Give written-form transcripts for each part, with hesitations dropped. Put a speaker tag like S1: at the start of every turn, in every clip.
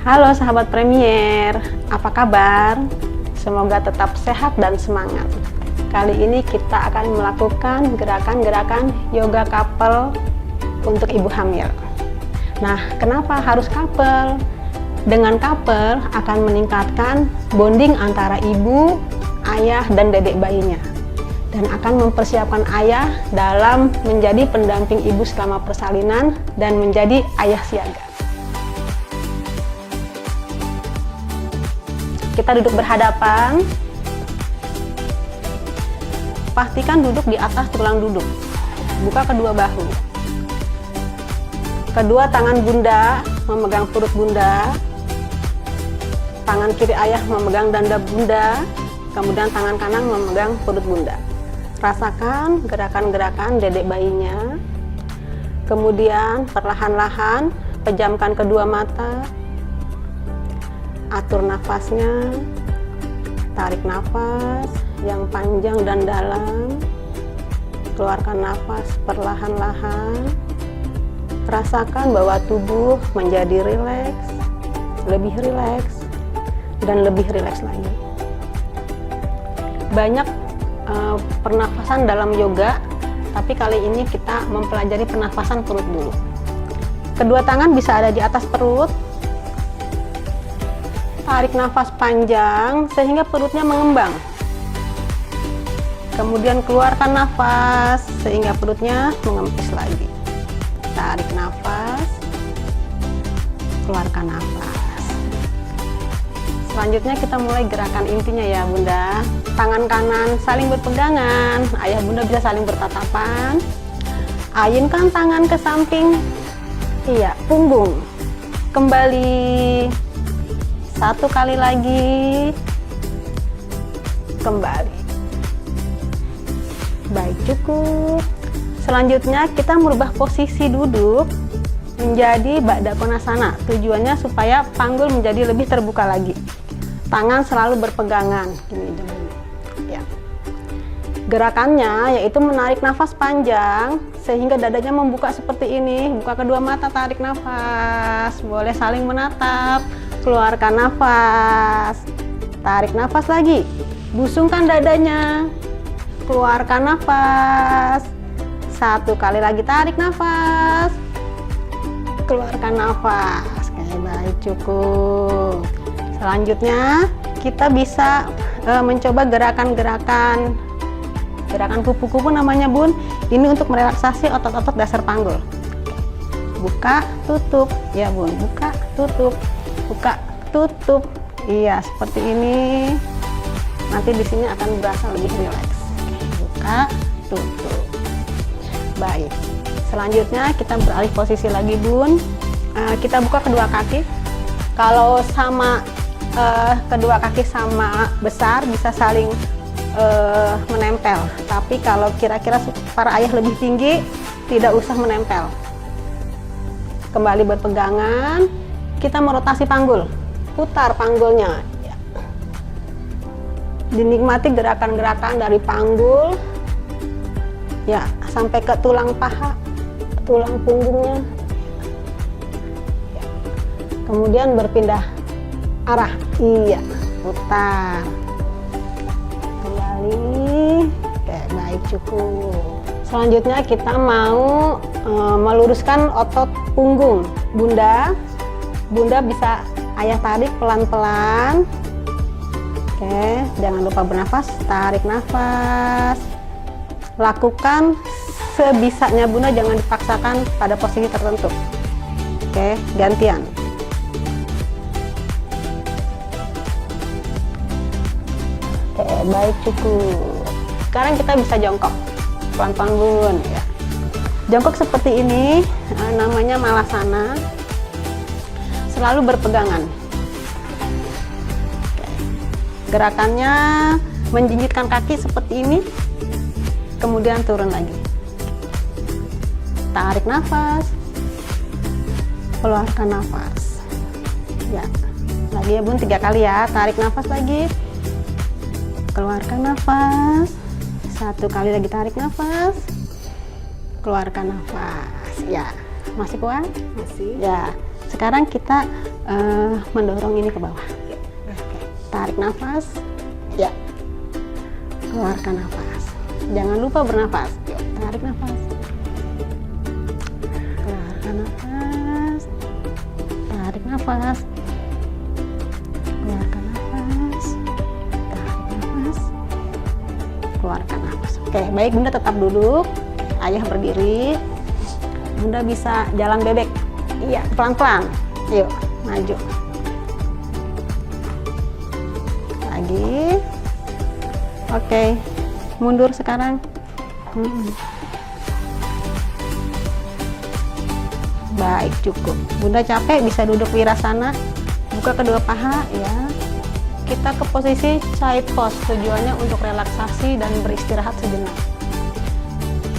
S1: Halo sahabat Premier, apa kabar? Semoga tetap sehat dan semangat. Kali ini kita akan melakukan gerakan-gerakan yoga couple untuk ibu hamil. Nah, kenapa harus couple? Dengan couple akan meningkatkan bonding antara ibu, ayah, dan dedek bayinya. Dan akan mempersiapkan ayah dalam menjadi pendamping ibu selama persalinan dan menjadi ayah siaga. Kita duduk berhadapan. Pastikan duduk di atas tulang duduk. Buka kedua bahu. Kedua tangan bunda memegang perut bunda. Tangan kiri ayah memegang dada bunda. Kemudian tangan kanan memegang perut bunda. Rasakan gerakan-gerakan dedek bayinya. Kemudian perlahan-lahan pejamkan kedua mata. Atur nafasnya, tarik nafas yang panjang dan dalam, keluarkan nafas perlahan-lahan. Rasakan bahwa tubuh menjadi rileks, lebih rileks, dan lebih rileks lagi. Banyak pernafasan dalam yoga, tapi kali ini kita mempelajari pernafasan perut dulu. Kedua tangan bisa ada di atas perut. Tarik nafas panjang sehingga perutnya mengembang. Kemudian keluarkan nafas sehingga perutnya mengempis lagi. Tarik nafas, keluarkan nafas. Selanjutnya kita mulai gerakan intinya ya bunda. Tangan kanan saling berpegangan, ayah bunda bisa saling bertatapan. Ayunkan tangan ke samping, iya, punggung. Kembali. Satu kali lagi, kembali. Baik, cukup. Selanjutnya kita merubah posisi duduk menjadi Baddha Konasana. Tujuannya supaya panggul menjadi lebih terbuka lagi. Tangan selalu berpegangan. Gini, ya. Gerakannya yaitu menarik nafas panjang sehingga dadanya membuka seperti ini. Buka kedua mata, tarik nafas. Boleh saling menatap. Keluarkan nafas, tarik nafas lagi, busungkan dadanya, keluarkan nafas, satu kali lagi tarik nafas, keluarkan nafas. Oke, baik, cukup. Selanjutnya kita bisa mencoba gerakan kupu-kupu namanya bun. Ini untuk merelaksasi otot-otot dasar panggul. Buka, tutup, ya bun, buka, tutup. Buka, tutup, iya seperti ini. Nanti di sini akan berasa lebih rileks. Buka, tutup. Baik. Selanjutnya kita beralih posisi lagi bun. Kita buka kedua kaki. Kalau sama kedua kaki sama besar bisa saling menempel. Tapi kalau kira-kira para ayah lebih tinggi tidak usah menempel. Kembali berpegangan. Kita merotasi panggul, putar panggulnya. Ya. Dinikmati gerakan-gerakan dari panggul, ya sampai ke tulang paha, tulang punggungnya. Ya. Kemudian berpindah arah, iya, putar. Kembali, oke, baik, cukup. Selanjutnya kita mau meluruskan otot punggung bunda. Bunda bisa ayah tarik pelan-pelan. Oke, jangan lupa bernafas, tarik nafas. Lakukan sebisanya bunda, jangan dipaksakan pada posisi tertentu. Oke, gantian. Oke, baik, cukup. Sekarang kita bisa jongkok. Pelan-pelan bun ya. Jongkok seperti ini namanya malasana. Selalu berpegangan. Gerakannya menjinjitkan kaki seperti ini, kemudian turun lagi. Tarik nafas, keluarkan nafas. Ya, lagi ya bun, 3 kali ya. Tarik nafas lagi, keluarkan nafas. 1 kali lagi tarik nafas, keluarkan nafas. Ya, masih kuat? Masih. Ya. sekarang kita mendorong ini ke bawah. Tarik nafas, ya, keluarkan nafas. Jangan lupa bernafas. Yuk, tarik nafas, keluarkan nafas, tarik nafas, keluarkan nafas, tarik nafas, keluarkan nafas. Oke, baik, Bunda tetap duduk, Ayah berdiri. Bunda bisa jalan bebek. Iya, pelan-pelan. Yuk, maju. Lagi. Oke, mundur sekarang. Baik, cukup. Bunda capek, bisa duduk wirasana. Buka kedua paha, ya. Kita ke posisi side pose. Tujuannya untuk relaksasi dan beristirahat sejenak.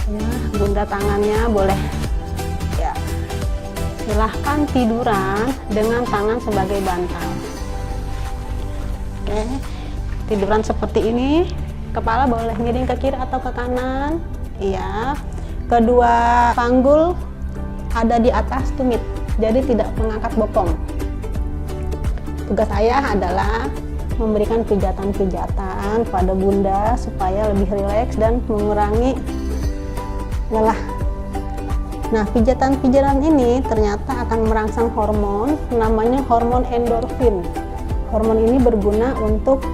S1: Ya, Bunda tangannya boleh, ya. Silahkan tiduran dengan tangan sebagai bantal. Oke, tiduran seperti ini, kepala boleh miring ke kiri atau ke kanan. Iya, kedua panggul ada di atas tumit, jadi tidak mengangkat bokong. Tugas Ayah adalah memberikan pijatan-pijatan pada Bunda supaya lebih rileks dan mengurangi lelah. Nah, pijatan-pijatan ini ternyata akan merangsang hormon, namanya hormon endorfin. Hormon ini berguna untuk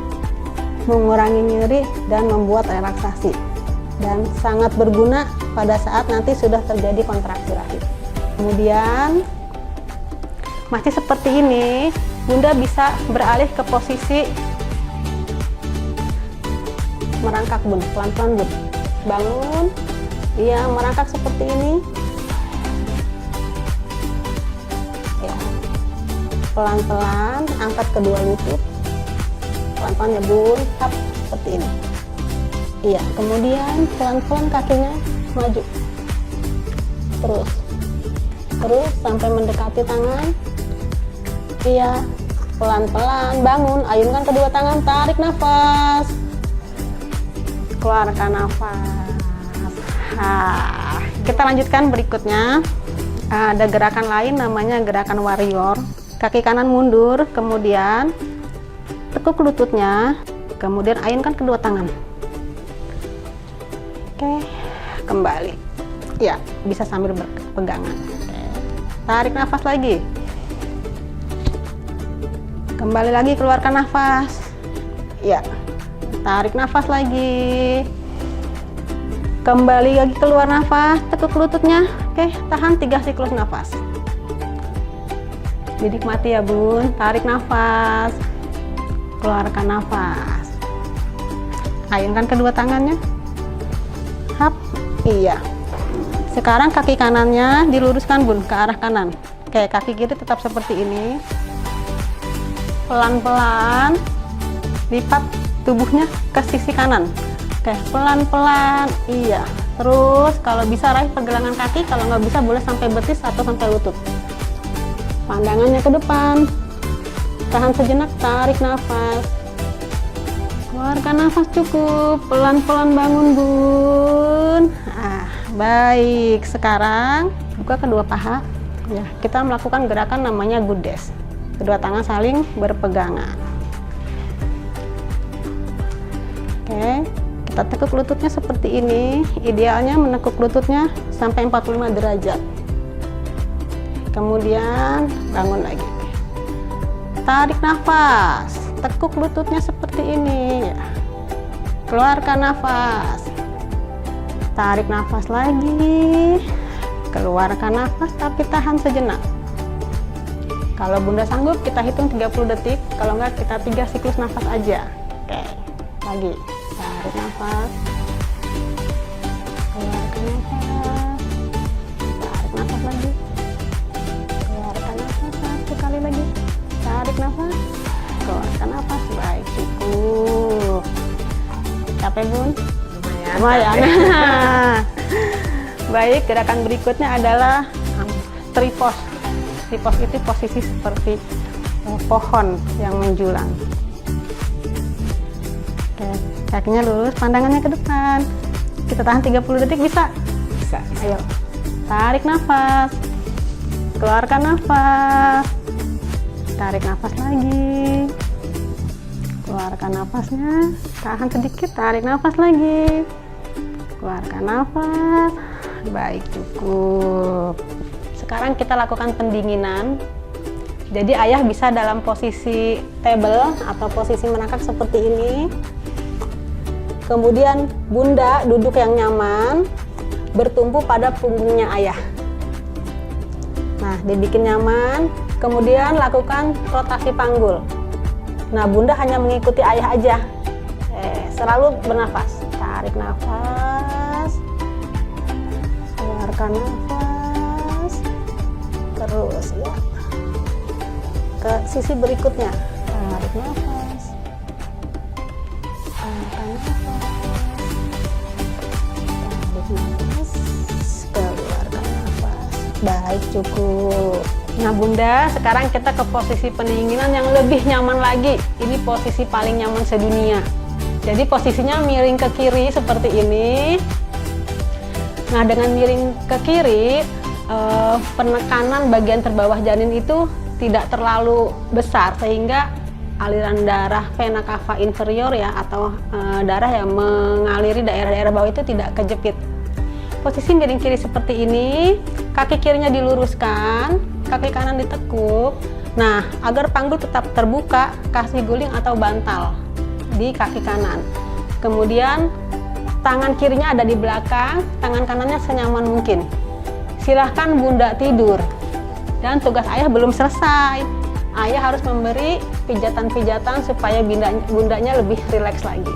S1: mengurangi nyeri dan membuat relaksasi, dan sangat berguna pada saat nanti sudah terjadi kontraksi rahim. Kemudian masih seperti ini, Bunda bisa beralih ke posisi merangkak, Bun. Pelan-pelan, Bun. Bangun. Iya, merangkak seperti ini. Ya. Pelan-pelan angkat kedua lutut. Pelan-pelan ya, Bun. Tap seperti ini. Iya, kemudian pelan-pelan kakinya maju. Terus sampai mendekati tangan. Iya, pelan-pelan bangun, ayunkan kedua tangan, tarik nafas, keluarkan nafas. Kita lanjutkan berikutnya. Ada gerakan lain namanya gerakan warrior. Kaki kanan mundur, kemudian tekuk lututnya, kemudian ayunkan kedua tangan. Oke, kembali. Ya, bisa sambil berpegangan. Tarik nafas lagi. Kembali lagi, keluarkan nafas. Ya, tarik nafas lagi. Kembali lagi, keluar nafas, tekuk lututnya. Oke, tahan 3 siklus nafas. Dinikmati ya, Bun. Tarik nafas. Keluarkan nafas. Ayunkan kedua tangannya. Hap. Iya. Sekarang kaki kanannya diluruskan, Bun, ke arah kanan. Oke, kaki kiri tetap seperti ini. Pelan-pelan lipat tubuhnya ke sisi kanan. Oke, pelan-pelan. Iya. Terus kalau bisa raih pergelangan kaki, kalau nggak bisa boleh sampai betis atau sampai lutut. Pandangannya ke depan. Tahan sejenak, tarik nafas. Keluarkan nafas, cukup. Pelan-pelan bangun, Bun. Baik. Sekarang buka kedua paha. Ya, kita melakukan gerakan namanya good dash. Kedua tangan saling berpegangan. Oke, kita tekuk lututnya seperti ini. Idealnya menekuk lututnya sampai 45 derajat. Kemudian bangun lagi. Tarik nafas, tekuk lututnya seperti ini. Keluarkan nafas. Tarik nafas lagi. Keluarkan nafas tapi tahan sejenak. Kalau Bunda sanggup, kita hitung 30 detik. Kalau enggak, kita 3 siklus nafas aja. Oke, lagi. Tarik nafas. Keluarkan nafas. Tarik nafas lagi. Keluarkan nafas. 1 kali lagi. Tarik nafas. Keluarkan nafas. Baik, cukup. Capek, Bun? Lumayan. Baik, gerakan berikutnya adalah tree pose. Tree pose itu posisi seperti pohon yang menjulang. Oke, kakinya lurus, pandangannya ke depan. Kita tahan 30 detik, bisa? Bisa. Ayo, tarik nafas. keluarkan nafas. Tarik nafas lagi. Keluarkan nafasnya. Tahan sedikit, tarik nafas lagi. Keluarkan nafas. Baik, cukup. Sekarang kita lakukan pendinginan. Jadi ayah bisa dalam posisi table atau posisi menangkap seperti ini. Kemudian bunda duduk yang nyaman, bertumpu pada punggungnya ayah. Nah, dibikin nyaman, kemudian lakukan rotasi panggul. Nah, bunda hanya mengikuti ayah aja. Selalu bernafas. Tarik nafas, keluarkan nafas, terus ya. Ke sisi berikutnya, tarik nafas, keluarkan nafas, tarik nafas, keluarkan nafas. Baik, cukup. Nah bunda, sekarang kita ke posisi pendinginan yang lebih nyaman lagi. Ini posisi paling nyaman sedunia. Jadi posisinya miring ke kiri seperti ini. Nah dengan miring ke kiri, penekanan bagian terbawah janin itu tidak terlalu besar sehingga aliran darah vena cava inferior ya atau darah yang mengaliri daerah-daerah bawah itu tidak kejepit. Posisi miring kiri seperti ini, kaki kirinya diluruskan, kaki kanan ditekuk. Nah, agar panggul tetap terbuka, kasih guling atau bantal di kaki kanan. Kemudian tangan kirinya ada di belakang, tangan kanannya senyaman mungkin. Silahkan bunda tidur. Dan tugas ayah belum selesai. Ayah harus memberi pijatan-pijatan supaya bundanya lebih rileks lagi.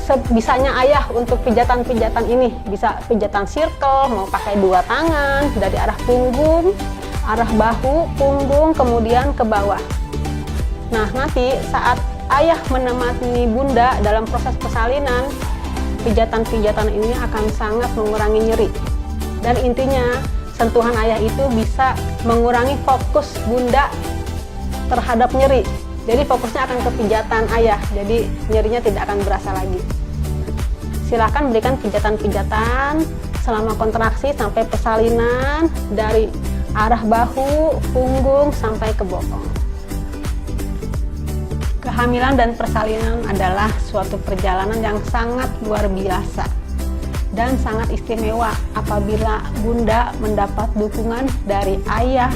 S1: Sebisanya ayah untuk pijatan-pijatan ini. Bisa pijatan circle, mau pakai dua tangan, dari arah punggung, arah bahu, punggung, kemudian ke bawah. Nah, nanti saat ayah menemani bunda dalam proses persalinan, pijatan-pijatan ini akan sangat mengurangi nyeri. Dan intinya, sentuhan ayah itu bisa mengurangi fokus bunda terhadap nyeri. Jadi fokusnya akan ke pijatan ayah, jadi nyerinya tidak akan berasa lagi. Silahkan berikan pijatan-pijatan selama kontraksi sampai persalinan dari arah bahu, punggung, sampai ke bokong. Kehamilan dan persalinan adalah suatu perjalanan yang sangat luar biasa dan sangat istimewa apabila bunda mendapat dukungan dari ayah,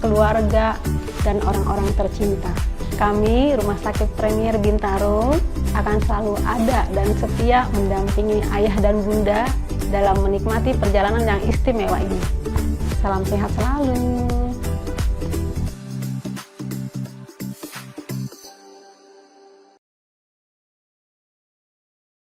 S1: keluarga, dan orang-orang tercinta. Kami, Rumah Sakit Premier Bintaro, akan selalu ada dan setia mendampingi ayah dan bunda dalam menikmati perjalanan yang istimewa ini. Salam sehat selalu.